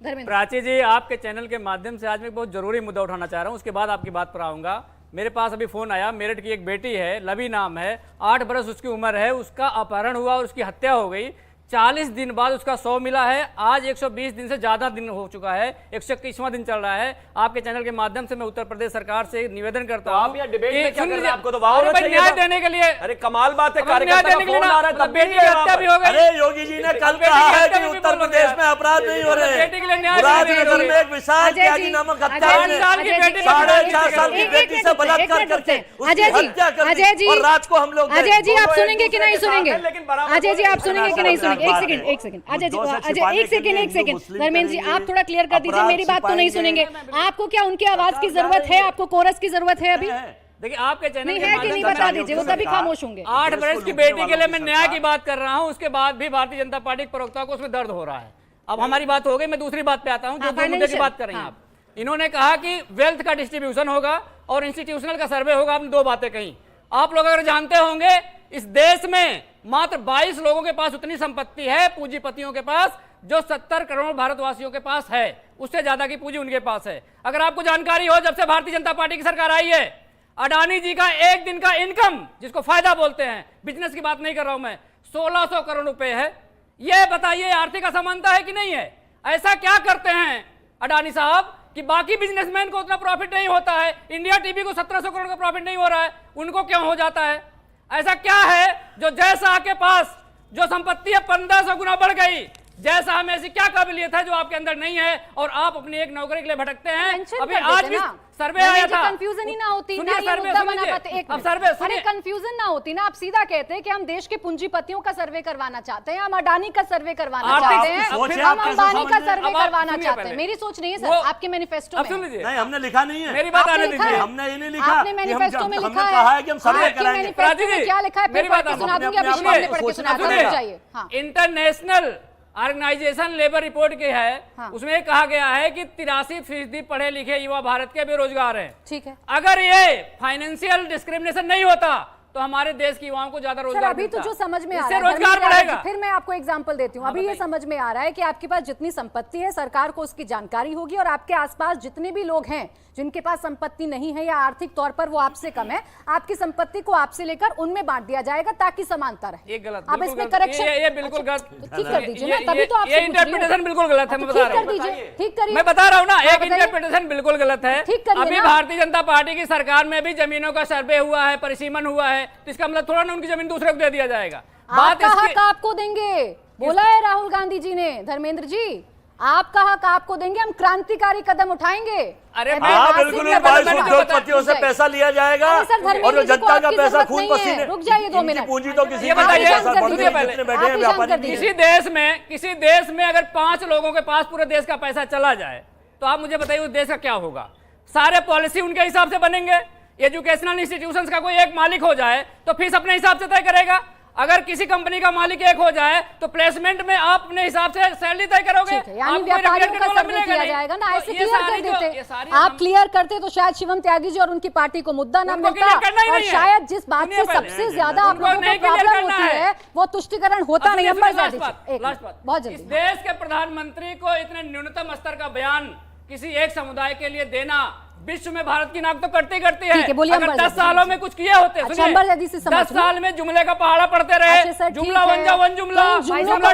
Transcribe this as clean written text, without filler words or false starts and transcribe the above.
प्राची जी, आपके चैनल के माध्यम से आज मैं बहुत जरूरी मुद्दा उठाना चाह रहा हूं, उसके बाद आपकी बात पर आऊंगा। मेरे पास अभी फोन आया, मेरठ की एक बेटी है, लवी नाम है, 8 बरस उसकी उम्र है, उसका अपहरण हुआ और उसकी हत्या हो गई। 40 दिन बाद उसका शव मिला है। आज 120 दिन से ज्यादा दिन हो चुका है, 121वां दिन चल रहा है। आपके चैनल के माध्यम से मैं उत्तर प्रदेश सरकार से निवेदन करता हूं, आप यहाँ डिबेट में क्या कर रहे हैं? आपको तो न्याय देने के लिए। अरे कमाल बात है, कार्यकर्ता का फोन आ रहा है, तब बेटी की हत्या भी हो गई। अरे योगी जी ने कल कहा है कि उत्तर प्रदेश में अपराध नहीं हो रहे। बेटी के लिए न्याय मुरादनगर में एक विशाल त्यागी नामक हत्या ने 4.5 साल की बेटी से बलात्कार करके उसकी हत्या कर दी और रात को हम लोग। अजय जी, आप सुनेंगे कि नहीं सुनेंगे? अजय जी, आप सुनेंगे कि नहीं सुनेंगे? एक सेकंड अजय जी, एक सेकंड धर्मेंद्र जी, आप थोड़ा क्लियर कर दीजिए, मेरी बात तो नहीं सुनेंगे। आपको क्या उनकी आवाज की जरूरत है? आपको कोरस की जरूरत है? अभी देखिए, आपके चैनल नहीं है कि नहीं बता दीजिए, वो तभी खामोश होंगे। 8 बरस की बेटी के लिए मैं न्याय की बात कर रहा हूं, उसके बाद भी भारतीय जनता पार्टी के प्रवक्ता को उसमें दर्द हो रहा है। अब हमारी बात हो गई, मैं दूसरी बात पे आता हूं, जो मुद्दे की बात कर रही हैं आप। इन्होंने कहा कि वेल्थ का डिस्ट्रीब्यूशन होगा और इंस्टीट्यूशनल का सर्वे होगा। आपने 2 बातें कही। आप लोग अगर जानते होंगे, इस देश में मात्र 22 लोगों के पास उतनी संपत्ति है, पूंजीपतियों के पास, जो 70 करोड़ भारतवासियों के पास है। उससे ज्यादा की पूंजी उनके पास है। अगर आपको जानकारी हो, जब से भारतीय जनता पार्टी की सरकार आई है, अडानी जी का एक दिन का इनकम, जिसको फायदा बोलते हैं, बिजनेस की बात नहीं कर रहा हूं मैं, 1600 करोड़ रुपए है। यह बताइए, आर्थिक असमानता है कि नहीं है? ऐसा क्या करते हैं अडानी साहब कि बाकी बिजनेसमैन को उतना प्रॉफिट नहीं होता है? इंडिया टीवी को 1700 करोड़ का प्रॉफिट नहीं हो रहा है, उनको क्यों हो जाता है? ऐसा क्या है जो जय शाह के पास जो संपत्ति है 1500 गुना बढ़ गई? जय शाह में ऐसी क्या काबिलियत है जो आपके अंदर नहीं है और आप अपनी एक नौकरी के लिए भटकते हैं? अभी आज भी सर्वे आया था, कंफ्यूजन ही ना होती ना, ये मुद्दा बना पाते। एक अरे कंफ्यूजन ना होती ना, आप सीधा कहते हैं कि हम देश के पूंजीपतियों का सर्वे करवाना चाहते हैं, हम अडानी का सर्वे करवाना चाहते हैं, हम अंबानी का सर्वे करवाना चाहते हैं। मेरी सोच नहीं है सर, आपके मैनिफेस्टो में नहीं, हमने लिखा नहीं है। मेरी बात आने दीजिए। हमने ये नहीं लिखा, आपने मैनिफेस्टो में लिखा है कि हम सर्वे कराएंगे। क्या लिखा है? मेरी बात सुना दूंगी, अभी सामने पढ़ के सुना दूंगी। इंटरनेशनल ऑर्गेनाइजेशन लेबर रिपोर्ट की है, उसमें कहा गया है कि 83% पढ़े लिखे युवा भारत के बेरोजगार हैं। ठीक है, अगर ये फाइनेंशियल डिस्क्रिमिनेशन नहीं होता तो हमारे देश के युवाओं को ज्यादा रोजगार अभी तो जो समझ में आ रहा है, रोजगार बढ़ेगा। फिर मैं आपको एग्जांपल देती हूँ। अभी ये समझ में आ रहा है कि आपके पास जितनी संपत्ति है, सरकार को उसकी जानकारी होगी और आपके आसपास जितने भी लोग हैं जिनके पास संपत्ति नहीं है या आर्थिक तौर पर वो आपसे कम है, आपकी संपत्ति को आपसे लेकर उनमें बांट दिया जाएगा ताकि समानता रहे। ये गलत, अब इसमें करेक्शन, ये बिल्कुल गलत, ठीक कर दीजिए ना, तभी तो आप ये इंटरप्रिटेशन बिल्कुल गलत है। मैं बता रहा हूँ, ठीक करिए, मैं बता रहा हूँ ना, एक इंटरप्रिटेशन बिल्कुल गलत है। अभी ना। भारतीय जनता पार्टी की सरकार में भी जमीनों का सर्वे हुआ है, परिसीमन हुआ है, तो इसका मतलब थोड़ा ना उनकी जमीन दूसरे को दे दिया जाएगा। आपका हक आपको देंगे, बोला है राहुल गांधी जी ने। धर्मेंद्र जी, आपका हक आपको देंगे, हम क्रांतिकारी कदम उठाएंगे। अरे बिल्कुल, 22 उद्योगपतियों से पैसा लिया जाएगा और जो जनता का पैसा खून पसीने। रुक जाइए 2 मिनट, बताइए, किसी देश में अगर 5 लोगों के पास पूरे देश का पैसा चला जाए तो आप मुझे बताइए उस देश का क्या होगा? सारे पॉलिसी उनके हिसाब से बनेंगे। एजुकेशनल इंस्टीट्यूशंस का कोई एक मालिक हो जाए तो फीस अपने हिसाब से तय करेगा। अगर किसी कंपनी का मालिक एक हो जाए तो प्लेसमेंट में आप अपने हिसाब से सैलरी तय करोगे। यानी व्यापारियों का सर्वे किया जाएगा ना, ऐसे क्लियर कर देते। आप क्लियर करते तो शायद शिवम त्यागी जी और उनकी पार्टी को मुद्दा ना मिलता और शायद जिस बात से सबसे ज्यादा आप लोगों को प्रॉब्लम होती है वो तुष्टिकरण होता नहीं। बहुत जल्दी, देश के प्रधानमंत्री को इतने न्यूनतम स्तर का बयान किसी एक समुदाय के लिए देना विश्व में भारत की नाक तो करती करती है। अगर 10 सालों में कुछ किए होते, 10 साल में जुमले का पहाड़ा पढ़ते रहे, जुमला वन जा वन जुमला, जुमला